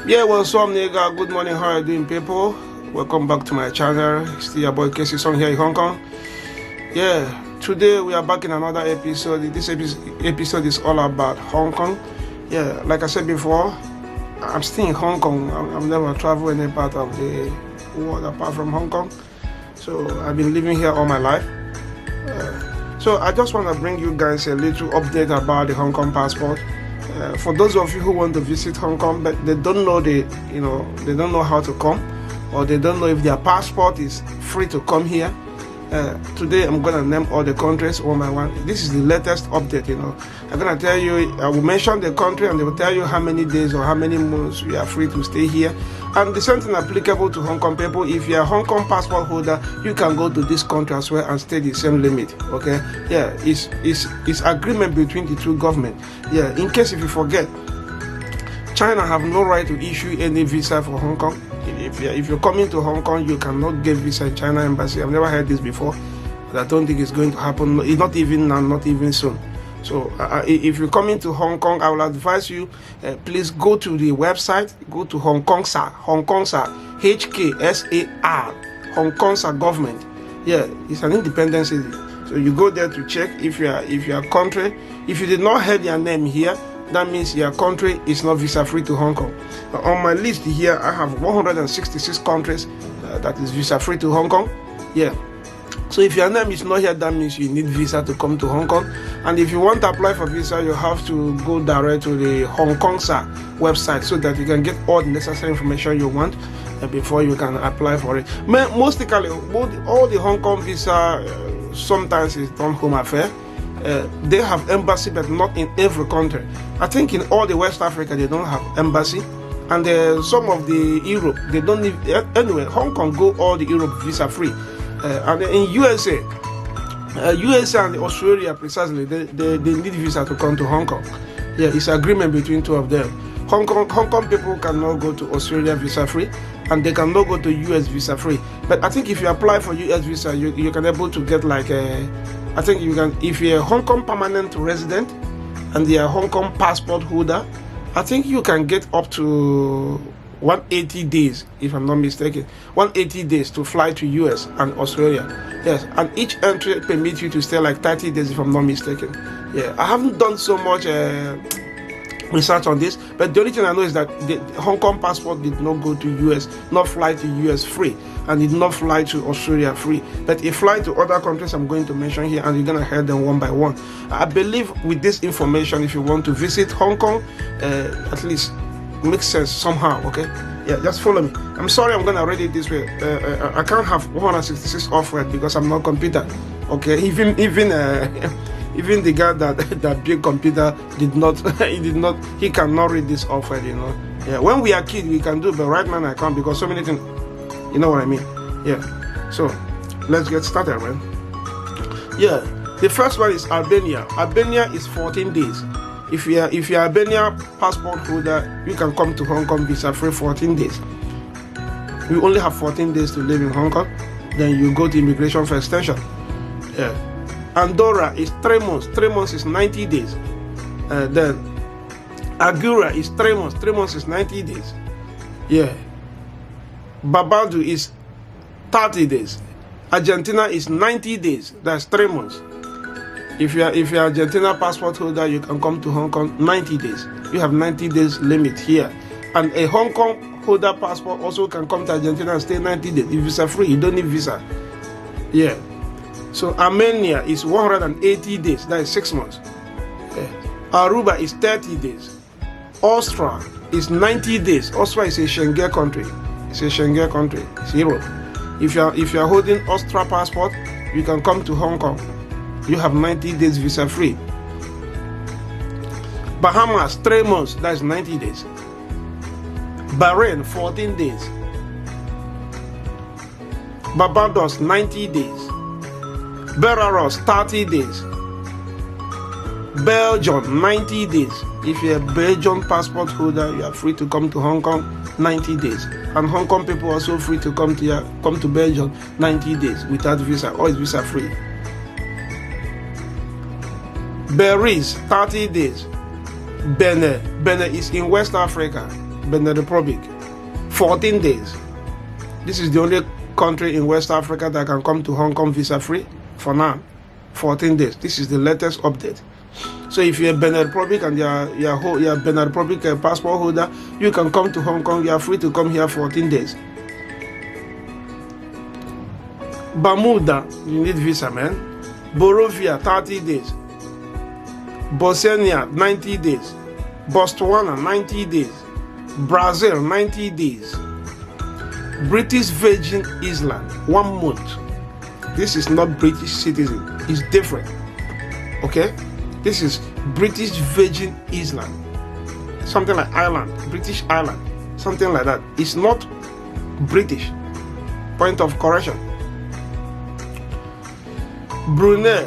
Yeah, what's up, nigga? Good morning. How are you doing, people? Welcome back to my channel. Still your boy Casey Song here in Hong Kong. Yeah, today we are back in another episode. This episode is all about Hong Kong. Yeah, like I said before, I'm still in Hong Kong. I've never traveled any part of the world apart from Hong Kong. So I've been living here all my life. So I just want to bring you guys a little update about the Hong Kong passport. For those of you who want to visit Hong Kong, but they don't know they don't know how to come, or they don't know if their passport is free to come here. Today I'm gonna name all the countries one by one. This is the latest update. I'm gonna tell you. I will mention the country, and they will tell you how many days or how many months you are free to stay here. And the same thing applicable to Hong Kong people. If you are a Hong Kong passport holder, you can go to this country as well and stay the same limit. Okay? Yeah, it's agreement between the two governments. Yeah. In case if you forget, China have no right to issue any visa for Hong Kong. If you're coming to Hong Kong, you cannot get visa in China embassy. I've never heard this before, but I don't think it's going to happen. It's not even now, not even soon. So if you're coming to Hong Kong, I will advise you, please go to the website, go to Hong Kong SAR, HKSAR, Hong Kong SAR government. Yeah, it's an independent city. So you go there to check if you are country. If you did not have your name here, that means your country is not visa free to Hong Kong. On my list here, I have 166 countries that is visa free to Hong Kong. Yeah. So if your name is not here, that means you need visa to come to Hong Kong. And if you want to apply for visa, you have to go direct to the Hong Kong SAR website so that you can get all the necessary information you want before you can apply for it. Mostly, all the Hong Kong visa sometimes is done home affair. They have embassy, but not in every country. I think in all the West Africa they don't have embassy, and some of the Europe they don't need. Anyway, Hong Kong go all the Europe visa free, and in USA and Australia precisely they need visa to come to Hong Kong. Yeah, it's agreement between two of them. Hong Kong people cannot go to Australia visa free, and they cannot go to US visa free. But I think if you apply for US visa, you can able to get like I think you can, if you're a Hong Kong permanent resident and you're a Hong Kong passport holder, I think you can get up to 180 days, if I'm not mistaken, 180 days to fly to US and Australia. Yes, and each entry permits you to stay like 30 days, if I'm not mistaken. Yeah, I haven't done so much research on this, but the only thing I know is that the Hong Kong passport did not go to US, not fly to US free, and did not fly to Australia free, but it fly to other countries I'm going to mention here, and you're gonna hear them one by one. I believe with this information, if you want to visit Hong Kong, at least makes sense somehow. Okay, yeah, just follow me. I'm sorry, I'm gonna read it this way. I can't have 166 offered because I'm not computer. Okay, even even the guy that built computer he cannot read this offer, Yeah, when we are kids we can do, but right now I can't because so many things, you know what I mean? Yeah. So let's get started, man. Yeah, the first one is Albania. Albania is 14 days. If you're Albania passport holder, you can come to Hong Kong visa free 14 days. You only have 14 days to live in Hong Kong, then you go to immigration for extension. Yeah. Andorra is 3 months. 3 months is 90 days. Then Aguera is 3 months. 3 months is 90 days. Yeah. Barbados is 30 days. Argentina is 90 days. That's 3 months. If you're Argentina passport holder, you can come to Hong Kong 90 days. You have 90 days limit here. And a Hong Kong holder passport also can come to Argentina and stay 90 days. If visa free, you don't need visa. Yeah. So Armenia is 180 days, that is 6 months. Okay. Aruba is 30 days. Austria is 90 days. Austria is a Schengen country. It's a Schengen country. It's Europe. If you are holding Austria passport, you can come to Hong Kong. You have 90 days visa free. Bahamas 3 months, that is 90 days. Bahrain 14 days. Barbados 90 days. Belarus 30 days. Belgium 90 days. If you're a Belgian passport holder, you are free to come to Hong Kong 90 days. And Hong Kong people are also free to come to Belgium 90 days without visa, or it's visa free. Belize 30 days. Benin is in West Africa. Benin Republic, 14 days. This is the only country in West Africa that can come to Hong Kong visa-free for now. 14 days. This is the latest update. So if you're Benin Republic and you're Benin Republic passport holder, you can come to Hong Kong. You are free to come here 14 days. Bermuda, you need visa, man. Borovia, 30 days. Bosnia, 90 days. Botswana, 90 days. Brazil, 90 days. British Virgin Island, 1 month. This is not British citizen. It's different. Okay? This is British Virgin Island. Something like Ireland, British Island. Something like that. It's not British. Point of correction. Brunei,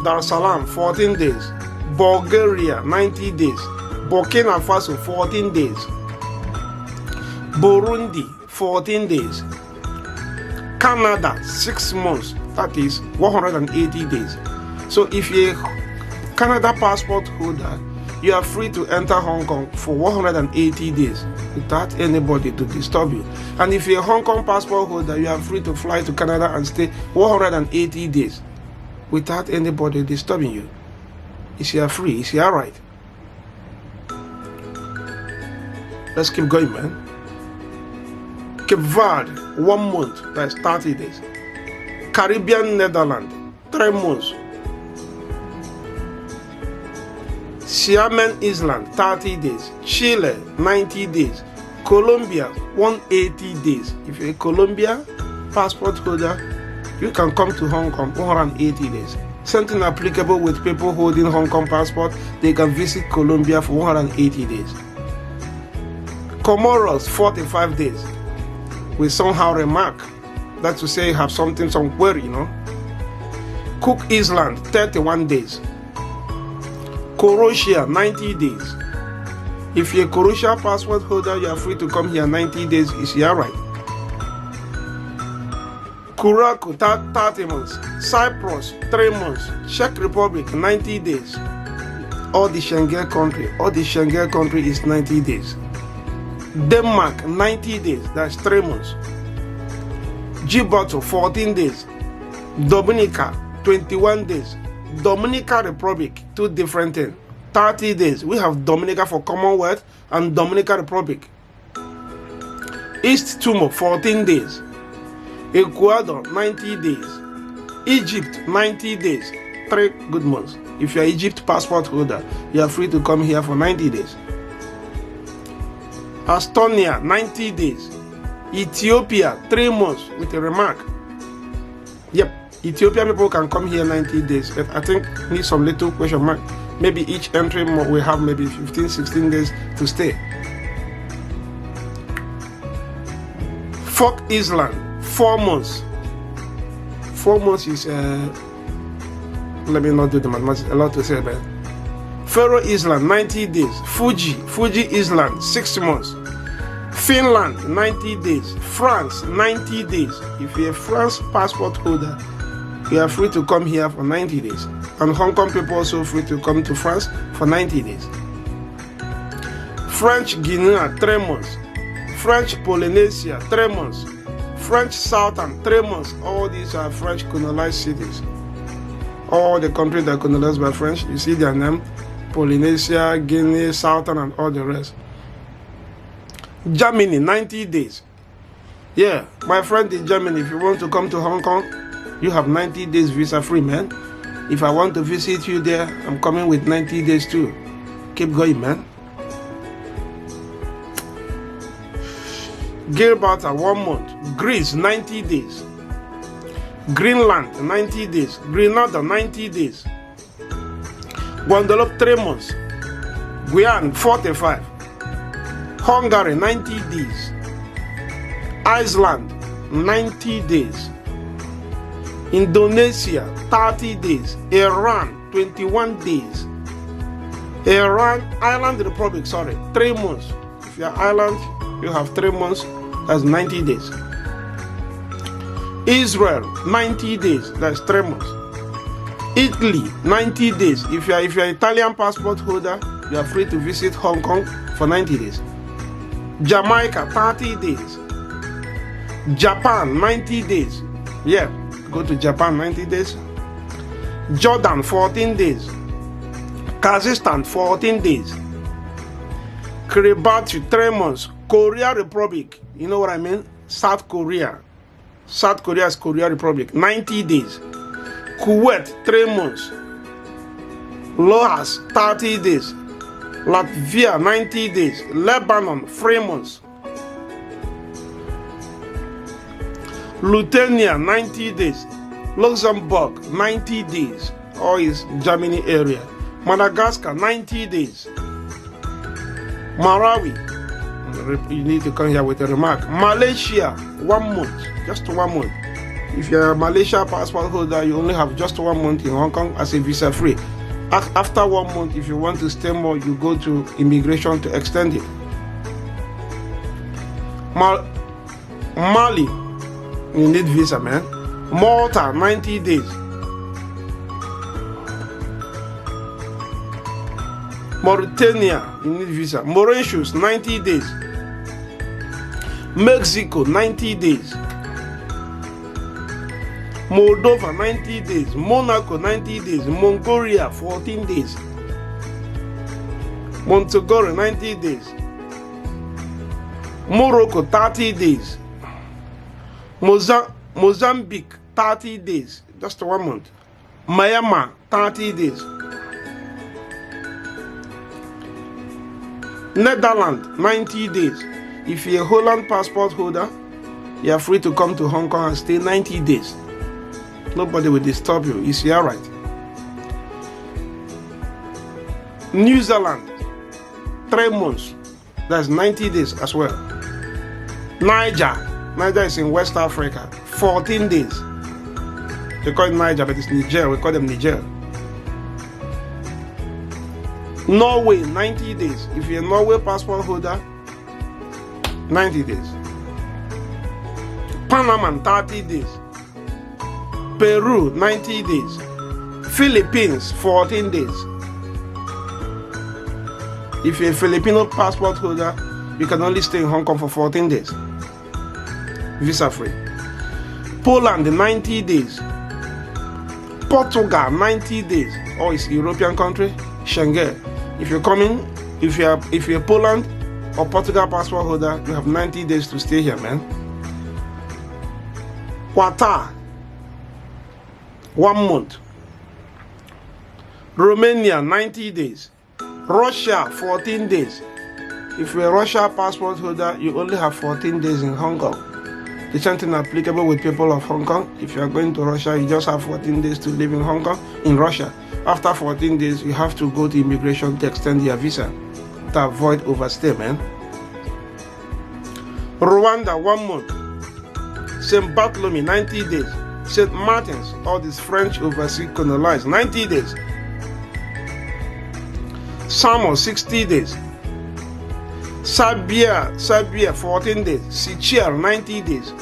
Dar es Salaam, 14 days. Bulgaria, 90 days. Burkina Faso, 14 days. Burundi, 14 days. Canada, 6 months. That is 180 days. So if you're a Canada passport holder, you are free to enter Hong Kong for 180 days without anybody to disturb you. And if you're a Hong Kong passport holder, you are free to fly to Canada and stay 180 days without anybody disturbing you. Is you are free? Is you all right? Let's keep going, man. Cape Verde, 1 month, that's 30 days. Caribbean Netherlands, 3 months. Xiamen Island, 30 days. Chile, 90 days. Colombia, 180 days. If you're a Colombia passport holder, you can come to Hong Kong 180 days. Something applicable with people holding Hong Kong passport, they can visit Colombia for 180 days. Comoros, 45 days. We somehow remark that to say have something somewhere, you know. Cook Island, 31 days. Croatia, 90 days. If you're a Croatia passport holder, you are free to come here 90 days. Is you alright? Curacao, 30 months. Cyprus, 3 months. Czech Republic, 90 days. All the Schengen country is 90 days. Denmark, 90 days. That's 3 months. Djibouti, 14 days. Dominica, 21 days. Dominican Republic, 2 different things. 30 days. We have Dominica for Commonwealth and Dominican Republic. East Timor, 14 days. Ecuador, 90 days. Egypt, 90 days. 3 good months. If you are Egypt passport holder, you are free to come here for 90 days. Estonia, 90 days. Ethiopia, 3 months with a remark. Yep, Ethiopian people can come here 90 days. But I think need some little question mark. Maybe each entry will have maybe 15, 16 days to stay. Falk Island, 4 months. 4 months is, let me not do the mathematics, a lot to say about it. Faroe Island, 90 days. Fuji Island, 6 months. Finland, 90 days. France, 90 days. If you're a France passport holder, you are free to come here for 90 days. And Hong Kong people also free to come to France for 90 days. French Guinea, 3 months. French Polynesia, 3 months. French Southern, 3 months. All these are French colonized cities. All the countries that are colonized by French, you see their name. Polynesia, Guinea, Southern, and all the rest. Germany, 90 days. Yeah, my friend in Germany, if you want to come to Hong Kong, you have 90 days visa free, man. If I want to visit you there, I'm coming with 90 days too. Keep going, man. Gibraltar, 1 month. Greece, 90 days. Greenland, 90 days. Grenada, 90 days. Guadeloupe, 3 months. Guyana, 45. Hungary, 90 days. Iceland, 90 days. Indonesia, 30 days. Iran, 21 days. Ireland Republic, 3 months. If you're Ireland, you have 3 months, that's 90 days. Israel, 90 days, that's 3 months. Italy, 90 days. If you're Italian passport holder, you are free to visit Hong Kong for 90 days. Jamaica, 30 days. Japan, 90 days. Yeah, go to Japan, 90 days. Jordan, 14 days. Kazakhstan, 14 days. Kiribati, 3 months. Korea Republic, you know what I mean? South Korea. South Korea is Korea Republic, 90 days. Kuwait, 3 months. Laos, 30 days. Latvia, 90 days. Lebanon, 3 months. Lithuania, 90 days. Luxembourg, 90 days. All is Germany area. Madagascar, 90 days. Malawi, you need to come here with a remark. Malaysia, 1 month. Just 1 month. If you're a Malaysia passport holder, you only have just 1 month in Hong Kong as a visa free. After 1 month, if you want to stay more, you go to immigration to extend it. Mali, you need visa, man. Malta, 90 days. Mauritania, you need visa. Mauritius, 90 days. Mexico, 90 days. Moldova, 90 days. Monaco, 90 days. Mongolia, 14 days. Montenegro, 90 days. Morocco, 30 days. Mozambique, 30 days. Just 1 month. Myanmar, 30 days. Netherlands, 90 days. If you're a Holland passport holder, you are free to come to Hong Kong and stay 90 days. Nobody will disturb you. Is you right? New Zealand, 3 months. That's 90 days as well. Niger is in West Africa, 14 days. They call it Niger, but it's Niger. We call them Niger. Norway, 90 days. If you're a Norway passport holder, 90 days. Panama, 30 days. Peru, 90 days. Philippines, 14 days. If you're a Filipino passport holder, you can only stay in Hong Kong for 14 days. Visa free. Poland, 90 days. Portugal, 90 days. Oh, it's a European country. Schengen. If you're coming, if you're Poland or Portugal passport holder, you have 90 days to stay here, man. Qatar, 1 month. Romania, 90 days. Russia, 14 days. If you're a Russia passport holder, you only have 14 days in Hong Kong. The same thing applicable with people of Hong Kong. If you are going to Russia, you just have 14 days to live in Hong Kong, in Russia. After 14 days, you have to go to immigration to extend your visa to avoid overstay, man. Rwanda, 1 month. St. Bartholomew, 90 days. St. Martin's, all these French overseas colonized, 90 days. Samoa, 60 days. Serbia, 14 days. Seychelles, 90 days.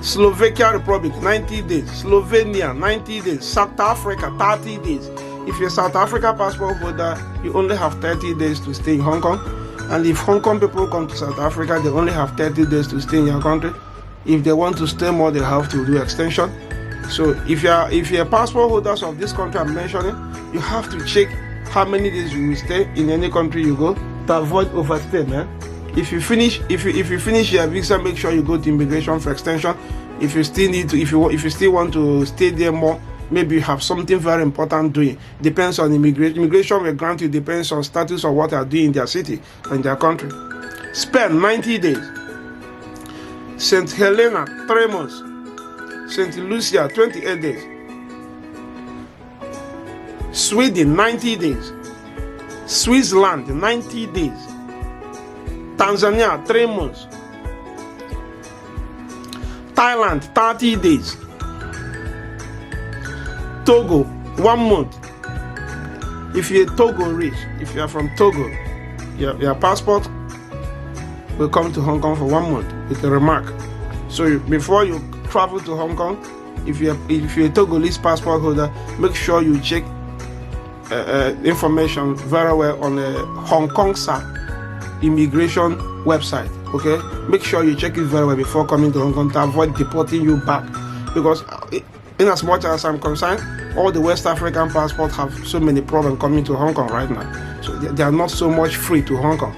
Slovakia Republic, 90 days. Slovenia, 90 days. South Africa, 30 days. If you're a South Africa passport holder, you only have 30 days to stay in Hong Kong. And if Hong Kong people come to South Africa, they only have 30 days to stay in your country. If they want to stay more, they have to do extension. So if you're passport holders of this country I'm mentioning, you have to check how many days you will stay in any country you go to avoid overstay, man. If you finish your visa, make sure you go to immigration for extension. If you still need to, if you still want to stay there more, maybe you have something very important doing. Depends on immigration. Immigration will grant you, depends on status of what they are doing in their city and their country. Spain, 90 days. St. Helena, 3 months. St. Lucia, 28 days. Sweden, 90 days. Switzerland, 90 days. Tanzania, 3 months. Thailand, 30 days. Togo, 1 month. If you're Togo rich, if you are from Togo, your passport will come to Hong Kong for 1 month with a remark. So before you travel to Hong Kong, if you're a Togolese passport holder, make sure you check information very well on the Hong Kong SAR. immigration website. Okay, make sure you check it very well before coming to Hong Kong to avoid deporting you back, because in as much as I'm concerned, all the West African passports have so many problems coming to Hong Kong right now, so they are not so much free to Hong Kong.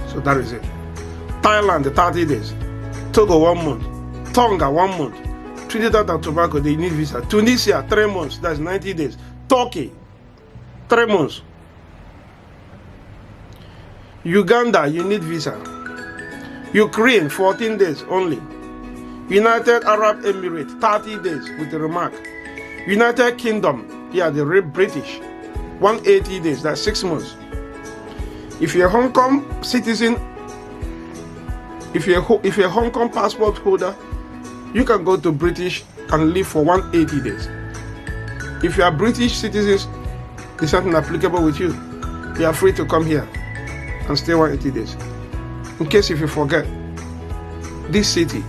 So that is it. Thailand, 30 days. Togo, 1 month. Tonga, 1 month. Trinidad and Tobago, they need visa. Tunisia, 3 months. That's 90 days. Turkey, 3 months. Uganda, you need visa. Ukraine, 14 days only. United Arab Emirates, 30 days with the remark. United Kingdom, yeah, the British, 180 days. That's 6 months. If you're a Hong Kong citizen, if you're a Hong Kong passport holder, you can go to British and live for 180 days. If you are British citizens, there's something applicable with you. You are free to come here and stay 180 days. In case if you forget, this city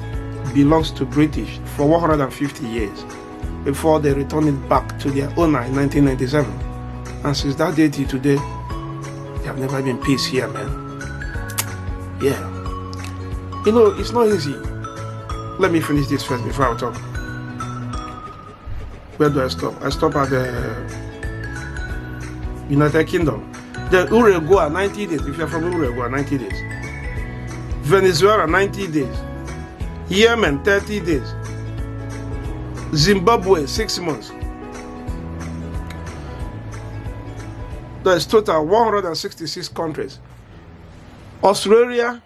belongs to British for 150 years before they returned it back to their owner in 1997. And since that day till today, there have never been peace here, man. Yeah. You know, it's not easy. Let me finish this first before I talk. Where do I stop? I stop at the United Kingdom. The Uruguay, 90 days. If you're from Uruguay, 90 days. Venezuela, 90 days. Yemen, 30 days. Zimbabwe, 6 months. There is total 166 countries. Australia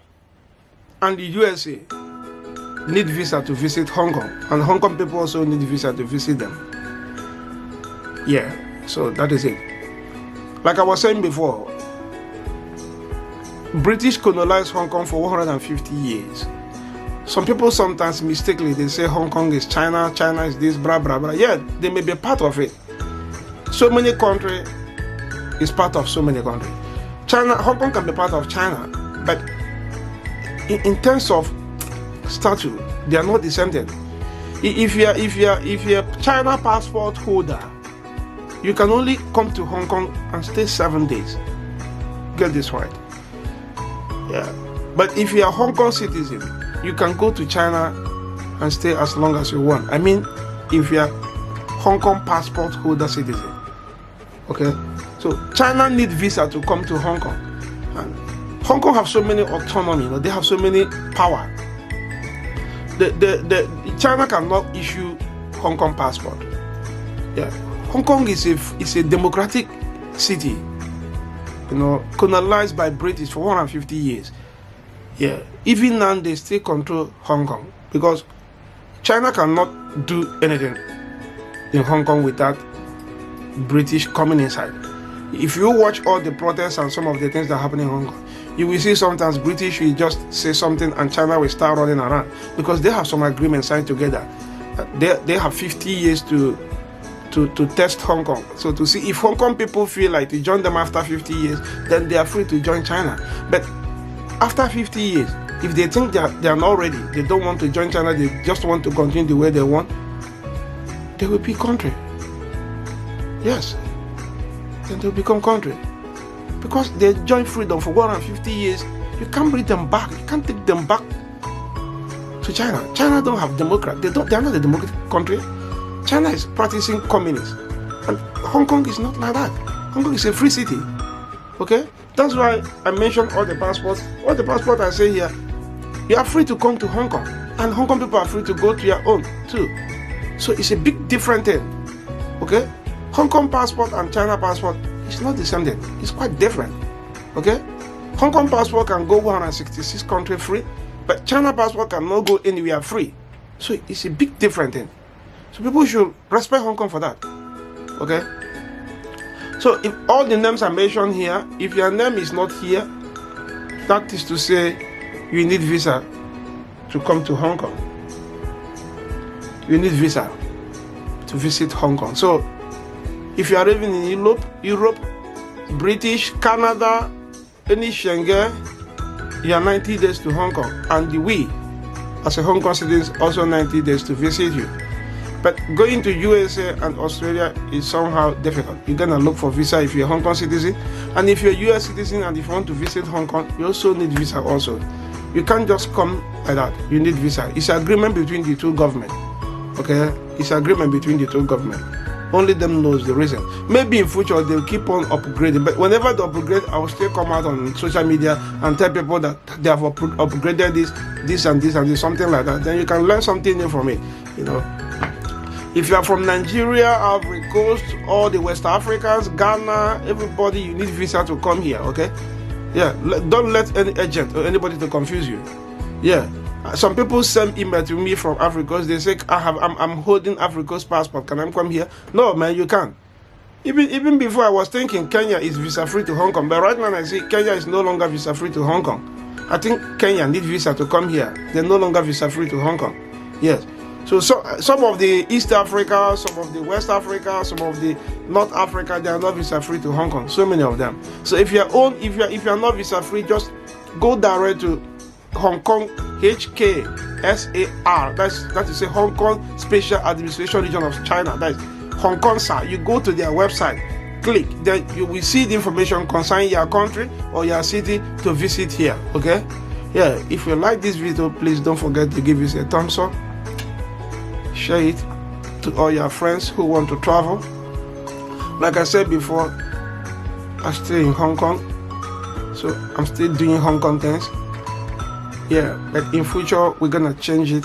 and the USA need visa to visit Hong Kong, and Hong Kong people also need visa to visit them. Yeah, so that is it. Like I was saying before, British colonized Hong Kong for 150 years. Some people sometimes mistakenly they say Hong Kong is China, China is this, blah blah blah. Yeah, they may be part of it. So many countries is part of so many countries. China, Hong Kong can be part of China, but in terms of status, they are not descended. If you're China passport holder, you can only come to Hong Kong and stay 7 days. Get this right. Yeah. But if you're a Hong Kong citizen, you can go to China and stay as long as you want. I mean, if you're Hong Kong passport holder citizen. Okay? So China need visa to come to Hong Kong. And Hong Kong have so many autonomy, you know, they have so many power. China cannot issue Hong Kong passport. Yeah. Hong Kong is a democratic city, you know, colonized by British for 150 years. Yeah. Even now they still control Hong Kong because China cannot do anything in Hong Kong without British coming inside. If you watch all the protests and some of the things that happen in Hong Kong, you will see sometimes British will just say something and China will start running around because they have some agreements signed together. They have 50 years to test Hong Kong. So to see if Hong Kong people feel like to join them after 50 years, then they are free to join China. But after 50 years, if they think they are not ready, they don't want to join China, they just want to continue the way they want, they will be country. Yes. Then they'll become country. Because they enjoy freedom for 150 years, you can't bring them back. You can't take them back to China. China don't have democracy. They are not a democratic country. China is practicing communism. And Hong Kong is not like that. Hong Kong is a free city. Okay? That's why I mentioned all the passports. All the passports I say here, you are free to come to Hong Kong. And Hong Kong people are free to go to your own too. So it's a big different thing. Okay? Hong Kong passport and China passport is not the same thing. It's quite different. Okay? Hong Kong passport can go 166 countries free, but China passport cannot go anywhere free. So it's a big different thing. So people should respect Hong Kong for that. Okay? So if all the names I mentioned here, if your name is not here, that is to say you need visa to come to Hong Kong. You need visa to visit Hong Kong. So if you are living in Europe, British, Canada, any Schengen, you are 90 days to Hong Kong. And we, as a Hong Kong citizen, also 90 days to visit you. But going to USA and Australia is somehow difficult. You're gonna look for visa if you're a Hong Kong citizen, and if you're a US citizen and if you want to visit Hong Kong, you also need visa also. You can't just come like that. You need visa. It's an agreement between the two governments. Okay, it's an agreement between the two governments. Only them knows the reason. Maybe in future they'll keep on upgrading, but whenever they upgrade, I will still come out on social media and tell people that they have upgraded this and this, something like that. Then you can learn something new from it. You know, if you are from Nigeria, Ivory Coast, all the West Africans, Ghana, everybody, you need visa to come here. Okay, yeah. Don't let any agent or anybody to confuse you. Yeah. Some people send email to me from Africa. They say I'm holding Africa's passport. Can I come here? No, man, you can't. Even before I was thinking Kenya is visa free to Hong Kong, but right now I see Kenya is no longer visa free to Hong Kong. I think Kenya need visa to come here. They're no longer visa free to Hong Kong. Yes. So some of the East Africa, some of the West Africa, some of the North Africa, they are not visa free to Hong Kong. So many of them. So if you're not visa free, just go direct to Hong Kong HKSAR. That is a Hong Kong Special Administration Region of China. That is Hong Kong SAR. You go to their website, click, then you will see the information concerning your country or your city to visit here. Okay? Yeah. If you like this video, please don't forget to give us a thumbs up. Share it to all your friends who want to travel. Like I said before, I stay in Hong Kong, so I'm still doing Hong Kong things. Yeah, but in future we're gonna change it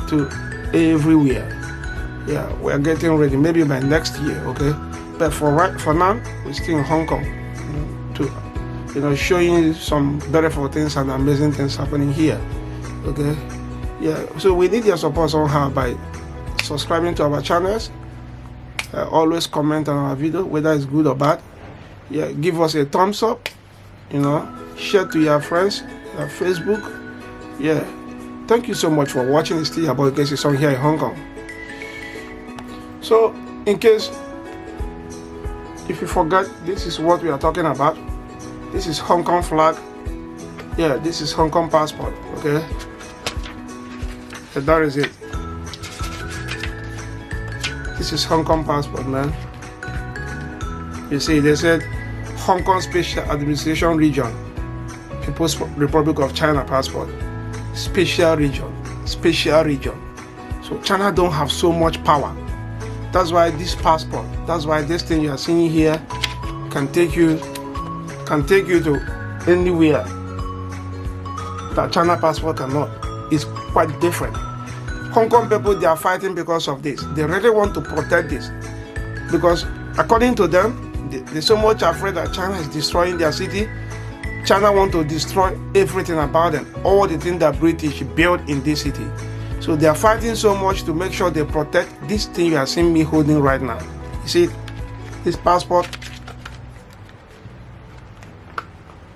to everywhere. Yeah, we're getting ready. Maybe by next year, okay. But for now, we're still in Hong Kong to, showing you some beautiful things and amazing things happening here. Okay. Yeah. So we need your support somehow by subscribing to our channels. Always comment on our video, whether it's good or bad. Yeah, give us a thumbs up. Share to your friends, your Facebook. Yeah, thank you so much for watching. It's still about Casey Song here in Hong Kong. So, in case if you forgot, this is what we are talking about. This is Hong Kong flag. Yeah, this is Hong Kong passport. Okay, so that is it. This is Hong Kong passport, man. You see, they said Hong Kong Special Administration Region, People's Republic of China passport. Special region. So China don't have so much power. That's why this passport, that's why this thing you are seeing here can take you to anywhere that China passport cannot. It's quite different. Hong Kong people, they are fighting because of this. They really want to protect this because according to them, they're so much afraid that China is destroying their city. China want to destroy everything about them, all the things that British built in this city. So they are fighting so much to make sure they protect this thing you are seeing me holding right now. You see, this passport,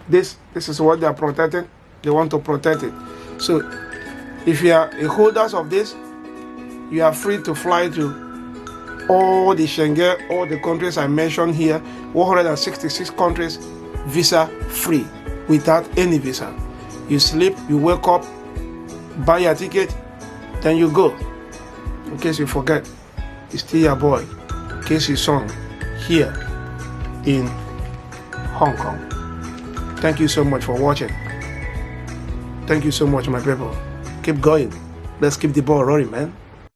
this is what they are protecting. They want to protect it. So if you are a holders of this, you are free to fly to all the Schengen, all the countries I mentioned here, 166 countries, visa free, without any visa. You sleep, you wake up, buy your ticket, then you go. In case you forget, it's still your boy, Casey Song, here in Hong Kong. Thank you so much for watching. Thank you so much, my people. Keep going. Let's keep the ball rolling, man.